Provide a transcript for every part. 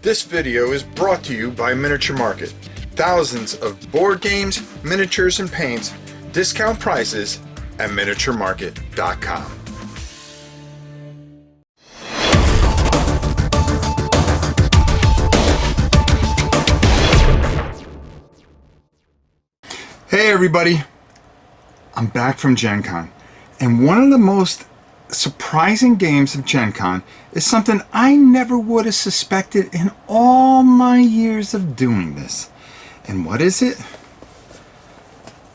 This video is brought to you by Miniature Market. Thousands of board games, miniatures, and paints, discount prices at miniaturemarket.com. Hey everybody, I'm back from Gencon, and one of the most surprising games of Gencon is something I never would have suspected in all my years of doing this. And what is it?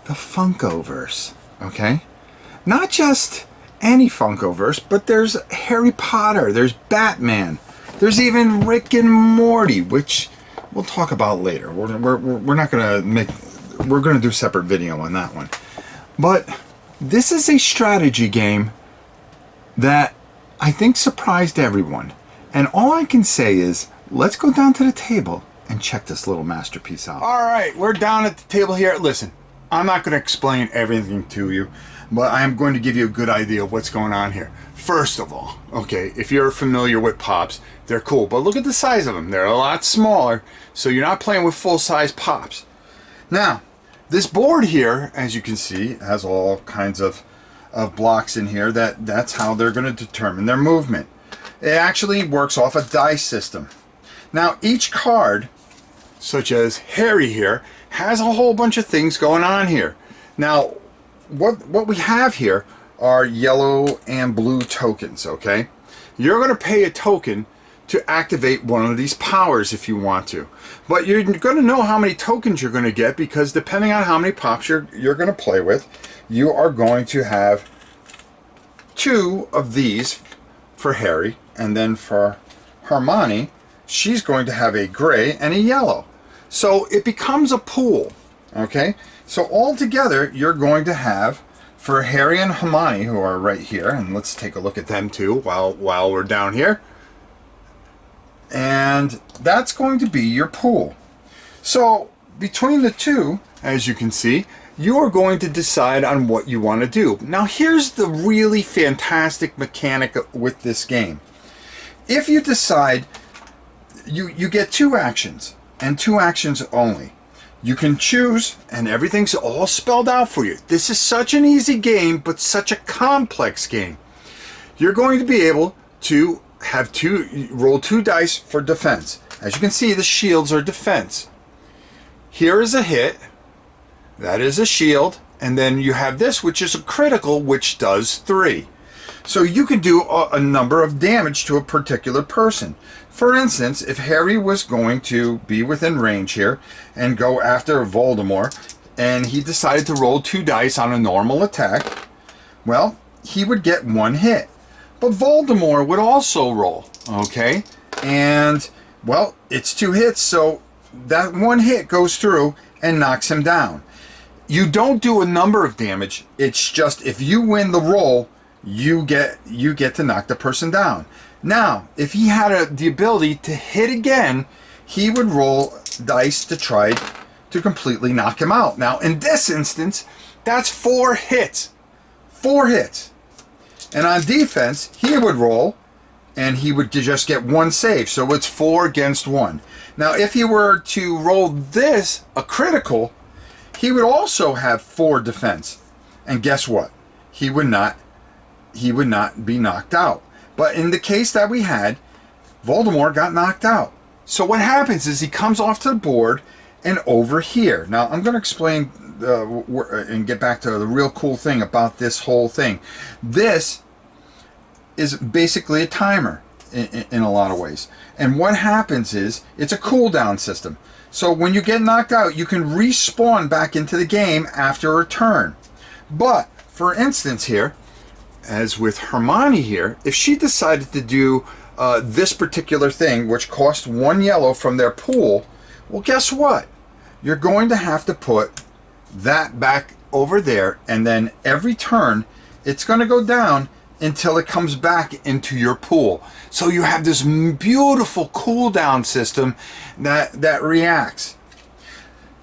The Funkoverse, okay? Not just any Funkoverse, but there's Harry Potter, there's Batman, there's even Rick and Morty, which we'll talk about later. We're not gonna make, we're gonna do a separate video on that one. But this is a strategy game that I think surprised everyone. And all I can say is, let's go down to the table and check this little masterpiece out. All right, we're down at the table here. Listen, I'm not going to explain everything to you, but I am going to give you a good idea of what's going on here. First of all, okay, if you're familiar with Pops, they're cool, but look at the size of them. They're a lot smaller, so you're not playing with full-size Pops. Now, this board here, as you can see, has all kinds of blocks in here. That's how they're going to determine their movement. It actually works off a dice system. Now each card, such as Harry here, has a whole bunch of things going on here. Now what we have here are yellow and blue tokens, okay? You're going to pay a token to activate one of these powers if you want to. But you're going to know how many tokens you're going to get, because depending on how many Pops you're going to play with, you are going to have 2 of these for Harry, and then for Hermione, she's going to have a gray and a yellow. So it becomes a pool, okay? So all together, you're going to have, for Harry and Hermione, who are right here, and let's take a look at them too while we're down here. And that's going to be your pool. So between the two, as you can see, you are going to decide on what you want to do. Now here's the really fantastic mechanic with this game. If you decide, you get 2 actions, and 2 actions only. You can choose, and everything's all spelled out for you. This is such an easy game, but such a complex game. You're going to be able to have roll 2 dice for defense. As you can see, the shields are defense. Here is a hit. That is a shield, and then you have this, which is a critical, which does 3. So you can do a number of damage to a particular person. For instance, if Harry was going to be within range here and go after Voldemort, and he decided to roll 2 dice on a normal attack, well, he would get 1 hit. But Voldemort would also roll, okay? And, well, it's 2 hits, so that 1 hit goes through and knocks him down. You don't do a number of damage. It's just if you win the roll, you get to knock the person down. Now, if he had the ability to hit again, he would roll dice to try to completely knock him out. Now, in this instance, that's 4 hits. 4 hits. And on defense, he would roll, and he would just get 1 save. So it's 4 against 1. Now, if he were to roll this, a critical, he would also have 4 defense. And guess what? He would not be knocked out. But in the case that we had, Voldemort got knocked out. So what happens is he comes off to the board and over here. Now I'm going to explain and get back to the real cool thing about this whole thing. This is basically a timer in a lot of ways. And what happens is it's a cooldown system. So when you get knocked out, you can respawn back into the game after a turn. But for instance here, as with Hermione here, if she decided to do this particular thing, which cost 1 yellow from their pool, well, guess what? You're going to have to put that back over there, and then every turn, it's going to go down until it comes back into your pool. So you have this beautiful cooldown system that reacts.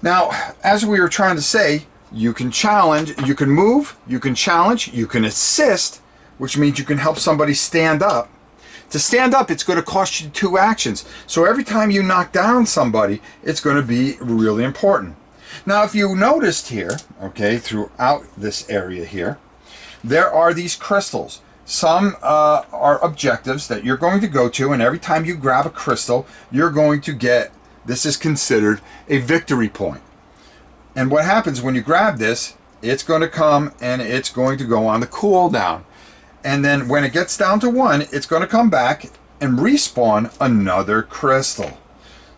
Now, as we were trying to say, you can challenge, you can move, you can challenge, you can assist, which means you can help somebody stand up. To stand up, it's going to cost you 2 actions. So every time you knock down somebody, it's going to be really important. Now, if you noticed here, okay, throughout this area here, there are these crystals. Some are objectives that you're going to go to, and every time you grab a crystal, you're going to get, this is considered a victory point. And what happens when you grab this, it's going to come and it's going to go on the cooldown. And then when it gets down to 1, it's going to come back and respawn another crystal.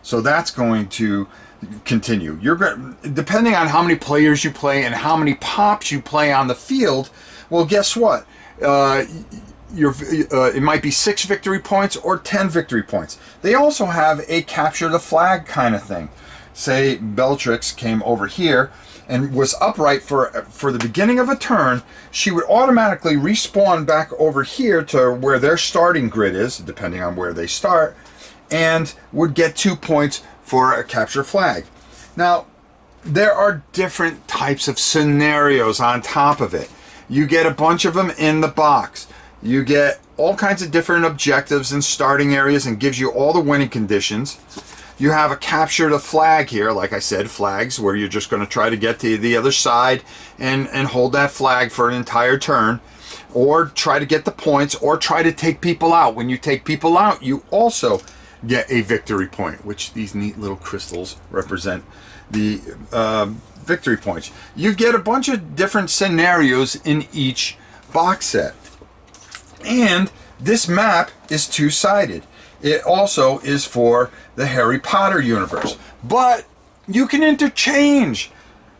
So that's going to continue. Depending on how many players you play and how many pops you play on the field, well, guess what? It might be 6 victory points or 10 victory points. They also have a capture the flag kind of thing. Say Bellatrix came over here and was upright for the beginning of a turn, she would automatically respawn back over here to where their starting grid is, depending on where they start, and would get 2 points for a capture flag. Now, there are different types of scenarios on top of it. You get a bunch of them in the box. You get all kinds of different objectives and starting areas, and gives you all the winning conditions. You have a capture the flag here, like I said, flags, where you're just going to try to get to the other side and hold that flag for an entire turn, or try to get the points, or try to take people out. When you take people out, you also get a victory point, which these neat little crystals represent the victory points. You get a bunch of different scenarios in each box set. And this map is 2-sided. It also is for the Harry Potter universe. But you can interchange.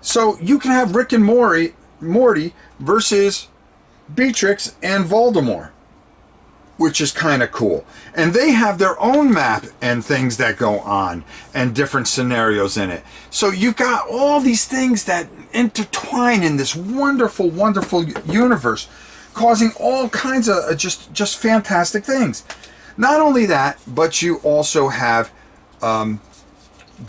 So you can have Rick and Morty versus Beatrix and Voldemort, which is kind of cool. And they have their own map and things that go on and different scenarios in it. So you've got all these things that intertwine in this wonderful, wonderful universe, causing all kinds of just fantastic things. Not only that, but you also have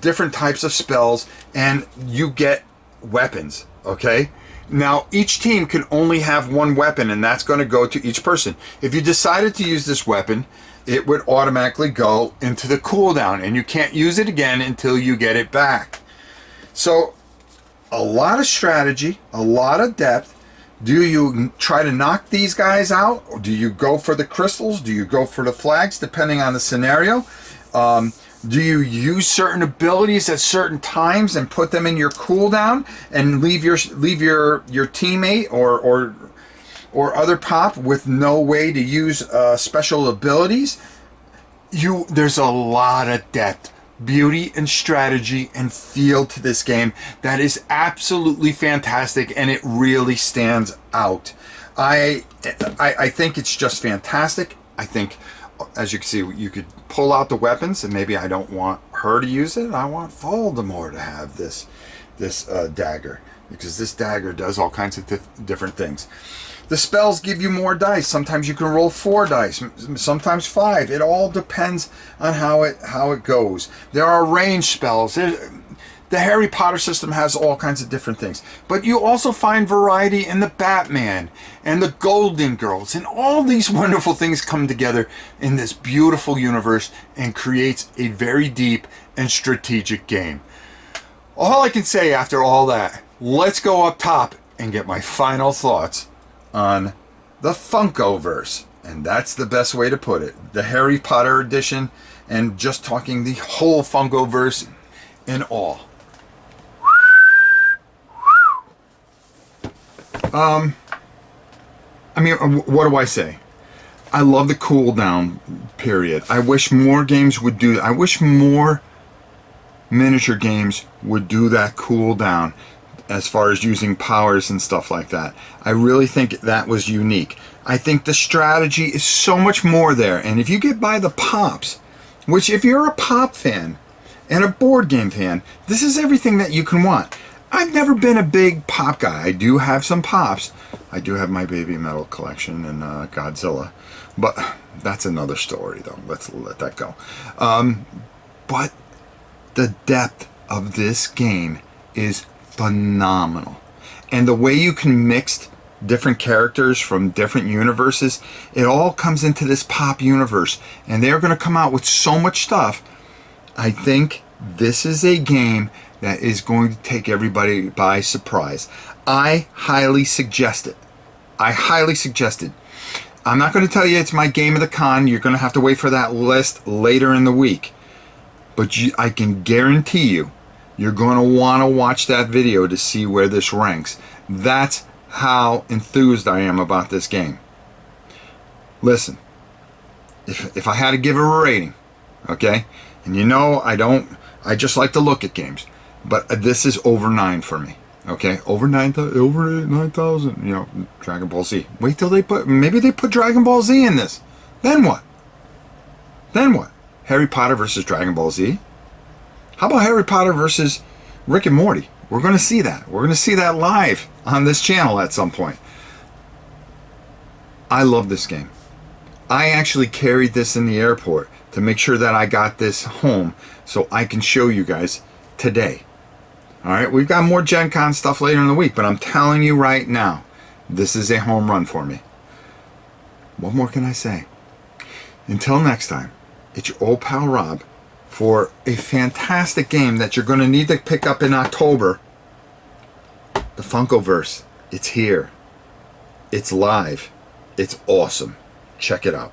different types of spells, and you get weapons, okay? Now, each team can only have 1 weapon, and that's going to go to each person. If you decided to use this weapon, it would automatically go into the cooldown, and you can't use it again until you get it back. So, a lot of strategy, a lot of depth. Do you try to knock these guys out? Or do you go for the crystals? Do you go for the flags, depending on the scenario? Do you use certain abilities at certain times and put them in your cooldown and leave your teammate or other pop with no way to use special abilities? There's a lot of depth, beauty, and strategy and feel to this game that is absolutely fantastic, and it really stands out. I think it's just fantastic. I think, as you can see, you could pull out the weapons, and maybe I don't want her to use it. I want Voldemort to have this dagger, because this dagger does all kinds of different things. The spells give you more dice. Sometimes you can roll 4 dice, sometimes 5. It all depends on how it goes. There are range spells. The Harry Potter system has all kinds of different things. But you also find variety in the Batman and the Golden Girls. And all these wonderful things come together in this beautiful universe and creates a very deep and strategic game. All I can say after all that, let's go up top and get my final thoughts on the Funkoverse. And that's the best way to put it. The Harry Potter edition, and just talking the whole Funkoverse in all. I mean, what do I say? I love the cooldown period. I wish more games would do that. I wish more miniature games would do that cooldown as far as using powers and stuff like that. I really think that was unique. I think the strategy is so much more there. And if you get by the pops, which if you're a pop fan and a board game fan, this is everything that you can want. I've never been a big pop guy. I do have some pops. I do have my Baby Metal collection and Godzilla. But that's another story, though. Let's let that go. But the depth of this game is phenomenal. And the way you can mix different characters from different universes. It all comes into this Pop universe, and they're going to come out with so much stuff. I think this is a game that is going to take everybody by surprise. I highly suggest it. I highly suggest it. I'm not going to tell you it's my game of the con. You're going to have to wait for that list later in the week. But I can guarantee you, you're going to want to watch that video to see where this ranks. That's how enthused I am about this game. Listen, if I had to give it a rating, okay, and you know I just like to look at games, but this is over 9 for me. Okay, over 9,000. You know, Dragon Ball Z. Wait till maybe they put Dragon Ball Z in this. Then what? Then what? Harry Potter versus Dragon Ball Z? How about Harry Potter versus Rick and Morty? We're going to see that. We're going to see that live on this channel at some point. I love this game. I actually carried this in the airport to make sure that I got this home so I can show you guys today. All right, we've got more Gencon stuff later in the week, but I'm telling you right now, this is a home run for me. What more can I say? Until next time, it's your old pal Rob for a fantastic game that you're going to need to pick up in October. The Funkoverse. It's here. It's live. It's awesome. Check it out.